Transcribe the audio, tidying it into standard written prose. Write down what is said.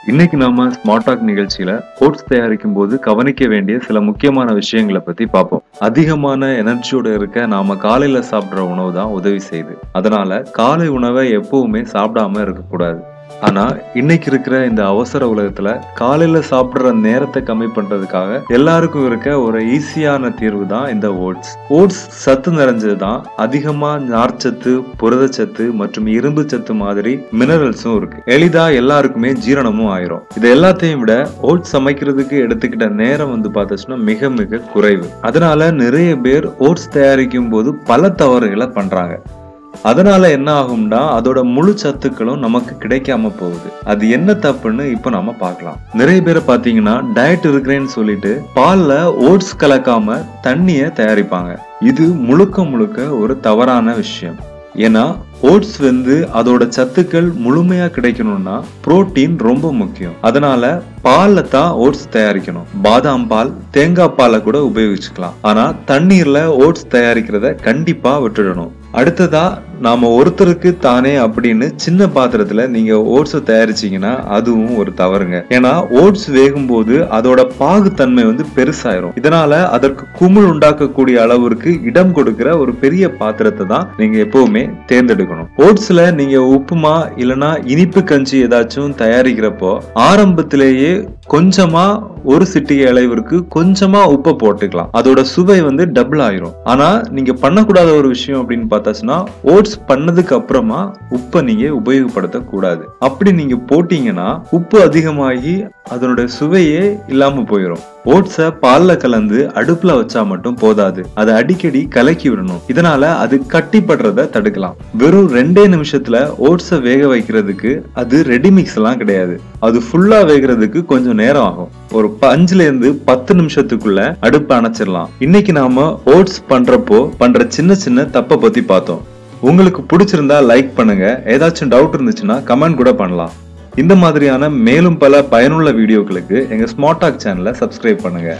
இன்னைக்கு நாம smart talk நிகழ்ச்சியில ஓட்ஸ் தயாரிக்கும் போது கவனிக்க வேண்டிய சில முக்கியமான விஷயங்களை பத்தி பார்ப்போம். அதிகமான எனர்ஜியோட இருக்க நாம காலையில சாப்பிடுற உணவு தான் உதவி செய்யுது. அதனால காலை உணவை எப்பவுமே சாப்பிடாம இருக்கக்கூடாது. ஆனா இன்னைக்கு இருக்கிற இந்த அவசர உலகத்துல காலையில சாப்பிடுற நேரத்தை கம்மி பண்றதுக்காக எல்லாருக்கும் இருக்க ஒரு ஈஸியான தீர்வு தான் இந்த ஓட்ஸ். ஓட்ஸ் சத்து நிறைஞ்சதுதான். அதிகமா நார்ச்சத்து, புரதச்சத்து மற்றும் இரும்பு சத்து மாதிரி மினரல்ஸும் இருக்கு. எளிதா எல்லாருக்குமே ஜீரணமும் ஆயிரும். இது எல்லாத்தையும் விட ஓட்ஸ் சமைக்கிறதுக்கு எடுத்துக்கிட்ட நேரம் பார்த்தச்சுன்னா மிக மிக குறைவு. அதனால நிறைய பேர் ஓட்ஸ் தயாரிக்கும் போது பல தவறுகளை பண்றாங்க. அதனால என்ன ஆகும்னா அதோட முழு சத்துக்களும் நமக்கு கிடைக்காம போகுது. அது என்ன தப்புன்னு இப்ப நாம பார்க்கலாம். நிறைய பேரை பாத்தீங்கன்னா டயட் இருக்கிறேன்னு சொல்லிட்டு பால்ல ஓட்ஸ் கலக்காம தண்ணிய தயாரிப்பாங்க. இது முழுக்க முழுக்க ஒரு தவறான விஷயம். ஏன்னா ஓட்ஸ் அதோட சத்துக்கள் முழுமையா கிடைக்கணும்னா புரோட்டீன் ரொம்ப முக்கியம். அதனால பால்ல தான் ஓட்ஸ் தயாரிக்கணும். பாதாம் பால், தேங்காய் பாலை கூட உபயோகிச்சுக்கலாம். ஆனா தண்ணீர்ல ஓட்ஸ் தயாரிக்கிறத கண்டிப்பா விட்டுடணும். அடுத்ததா நாம ஒருத்தருக்கு தானே அப்படின்னு சின்ன பாத்திரத்துல நீங்க ஓட்ஸ் தயாரிச்சீங்கன்னா அதுவும் ஒரு தவறுங்க. ஏன்னா ஓட்ஸ் வேகும் போது அதோட பாகுத்தன்மை பெருசாயிரும். இதனால அதற்கு குமிழ் உண்டாக்கக்கூடிய அளவிற்கு இடம் கொடுக்கிற ஒரு பெரிய பாத்திரத்தை தான் நீங்க எப்பவுமே தேர்ந்தெடுக்கணும். ஓட்ஸ்ல நீங்க உப்புமா இல்லனா இனிப்பு கஞ்சி ஏதாச்சும் தயாரிக்கிறப்போ ஆரம்பத்திலேயே கொஞ்சமா ஒரு சிட்டிகை அளவிற்கு கொஞ்சமா உப்பை போட்டுக்கலாம். அதோட சுவை டபுள் ஆயிரும். ஆனா நீங்க பண்ணக்கூடாத ஒரு விஷயம் அப்படின்னு பார்த்தாச்சுன்னா ஓட்ஸ் பண்ணதுக்கு அப்புறமா உப்பை நீங்க உபயோகப்படுத்த கூடாது. அப்படி நீங்க போட்டீங்கன்னா உப்பு அதிகமாகி அதனுடைய சுவையே இல்லாம போயிடும். ஓட்ஸ பால்ல கலந்து அடுப்புல வச்சா மட்டும் போதாது, அதை அடிக்கடி கலக்கி விடணும். இதனால அது கட்டிப்படுறத தடுக்கலாம். வெறும் 2 நிமிஷத்துல ஓட்ஸ வேக வைக்கிறதுக்கு அது ரெடிமிக்ஸ் எல்லாம் கிடையாது. அது ஃபுல்லா வேகிறதுக்கு கொஞ்சம் நேரம் ஆகும். ஒரு 5ல இருந்து 10 நிமிஷத்துக்குள்ள அடுப்பு அணைச்சிடலாம். இன்னைக்கு நாம ஓட்ஸ் பண்றப்போ பண்ற சின்ன சின்ன தப்பை பத்தி பார்த்தோம். உங்களுக்கு பிடிச்சிருந்தா லைக் பண்ணுங்க. ஏதாச்சும் டவுட் இருந்துச்சுன்னா கமெண்ட் கூட பண்ணலாம். இந்த மாதிரியான மேலும் பல பயனுள்ள வீடியோக்களுக்கு எங்க ஸ்மார்ட் டாக் சேனலை சப்ஸ்கிரைப் பண்ணுங்க.